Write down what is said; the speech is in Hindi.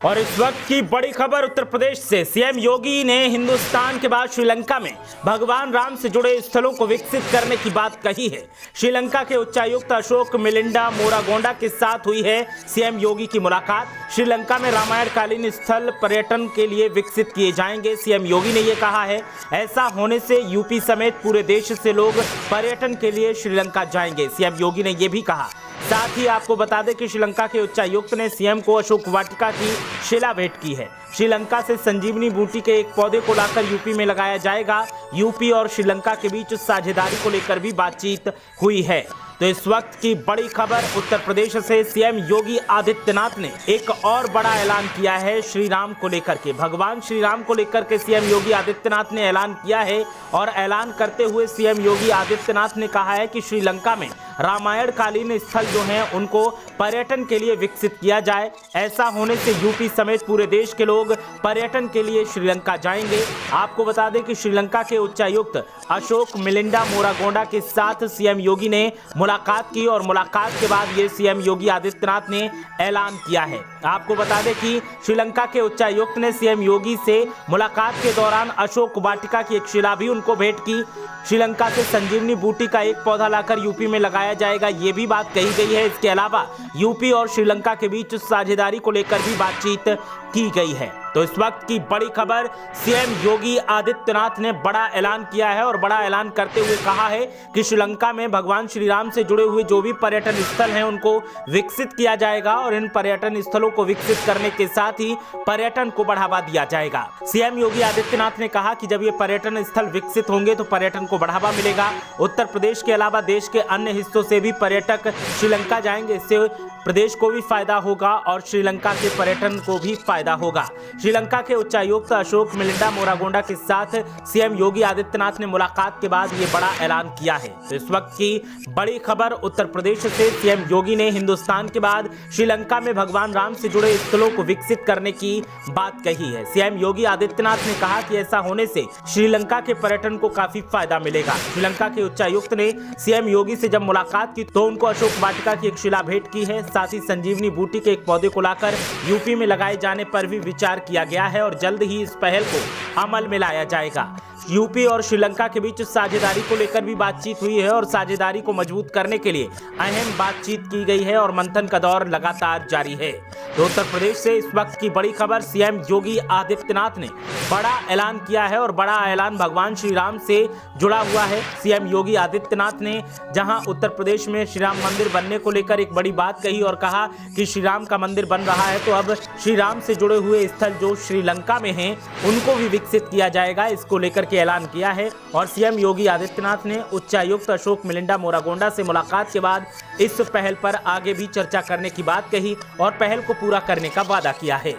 और इस वक्त की बड़ी खबर उत्तर प्रदेश से। सीएम योगी ने हिंदुस्तान के बाद श्रीलंका में भगवान राम से जुड़े स्थलों को विकसित करने की बात कही है। श्रीलंका के उच्चायुक्त अशोक मिलिंडा मोरागोंडा के साथ हुई है सीएम योगी की मुलाकात। श्रीलंका में रामायण कालीन स्थल पर्यटन के लिए विकसित किए जाएंगे। सीएम योगी ने यह कहा है, ऐसा होने से यूपी समेत पूरे देश से लोग पर्यटन के लिए श्रीलंका जाएंगे। सीएम योगी ने यह भी कहा। साथ ही आपको बता दें कि श्रीलंका के उच्चायुक्त ने सीएम को अशोक वाटिका की शिला भेंट की है। श्रीलंका से संजीवनी बूटी के एक पौधे को लाकर यूपी में लगाया जाएगा। यूपी और श्रीलंका के बीच साझेदारी को लेकर भी बातचीत हुई है। तो इस वक्त की बड़ी खबर उत्तर प्रदेश से। सीएम योगी आदित्यनाथ ने एक और बड़ा ऐलान किया है श्री राम को लेकर के। भगवान श्री राम को लेकर के सीएम योगी आदित्यनाथ ने ऐलान किया है और ऐलान करते हुए सीएम योगी आदित्यनाथ ने कहा है कि श्रीलंका में रामायण कालीन स्थल जो हैं उनको पर्यटन के लिए विकसित किया जाए। ऐसा होने से यूपी समेत पूरे देश के लोग पर्यटन के लिए श्रीलंका जाएंगे। आपको बता दें कि श्रीलंका के उच्चायुक्त अशोक मिलिंडा मोरागोंडा के साथ सीएम योगी ने मुलाकात की और मुलाकात के बाद ये सीएम योगी आदित्यनाथ ने ऐलान किया है। आपको बता दें कि श्रीलंका के उच्चायुक्त ने सीएम योगी से मुलाकात के दौरान अशोक वाटिका की एक शिला भी उनको भेंट की। श्रीलंका से संजीवनी बूटी का एक पौधा लाकर यूपी में लगाया जाएगा, ये भी बात कही गई है। इसके अलावा यूपी और श्रीलंका के बीच साझेदारी को लेकर भी बातचीत की गई है। तो इस वक्त की बड़ी खबर, सीएम योगी आदित्यनाथ ने बड़ा ऐलान किया है और बड़ा ऐलान करते हुए कहा है कि श्रीलंका में भगवान श्री राम से जुड़े हुए जो भी पर्यटन स्थल हैं उनको विकसित किया जाएगा और इन पर्यटन स्थलों को विकसित करने के साथ ही पर्यटन को बढ़ावा दिया जाएगा। सीएम योगी आदित्यनाथ ने कहा कि जब ये पर्यटन स्थल विकसित होंगे तो पर्यटन को बढ़ावा मिलेगा। उत्तर प्रदेश के अलावा देश के अन्य हिस्सों से भी पर्यटक श्रीलंका जाएंगे। इससे प्रदेश को भी फायदा होगा और श्रीलंका के पर्यटन को भी फायदा होगा। श्रीलंका के उच्चायुक्त अशोक मिलिंडा मोरागोंडा के साथ सीएम योगी आदित्यनाथ ने मुलाकात के बाद ये बड़ा ऐलान किया है। तो इस वक्त की बड़ी खबर उत्तर प्रदेश से। सीएम योगी ने हिंदुस्तान के बाद श्रीलंका में भगवान राम से जुड़े स्थलों को विकसित करने की बात कही है। सीएम योगी आदित्यनाथ ने कहा कि ऐसा होने से श्रीलंका के पर्यटन को काफी फायदा मिलेगा। श्रीलंका के उच्चायुक्त ने सीएम योगी से जब मुलाकात की तो उनको अशोक वाटिका की एक शिला भेंट की है। साथ ही संजीवनी बूटी के एक पौधे को लाकर यूपी में लगाए जाने पर भी विचार किया गया है और जल्द ही इस पहल को अमल में लाया जाएगा। यूपी और श्रीलंका के बीच साझेदारी को लेकर भी बातचीत हुई है और साझेदारी को मजबूत करने के लिए अहम बातचीत की गई है और मंथन का दौर लगातार जारी है। तो उत्तर प्रदेश से इस वक्त की बड़ी खबर, सीएम योगी आदित्यनाथ ने बड़ा ऐलान किया है और बड़ा ऐलान भगवान श्री राम से जुड़ा हुआ है। सीएम योगी आदित्यनाथ ने जहां उत्तर प्रदेश में श्री राम मंदिर बनने को लेकर एक बड़ी बात कही और कहा कि श्री राम का मंदिर बन रहा है तो अब श्री राम से जुड़े हुए स्थल जो श्रीलंका में हैं उनको भी विकसित किया जाएगा, इसको लेकर के ऐलान किया है। और सीएम योगी आदित्यनाथ ने उच्चायुक्त अशोक मिलिंडा मोरागोंडा से मुलाकात के बाद इस पहल पर आगे भी चर्चा करने की बात कही और पहल को पूरा करने का वादा किया है।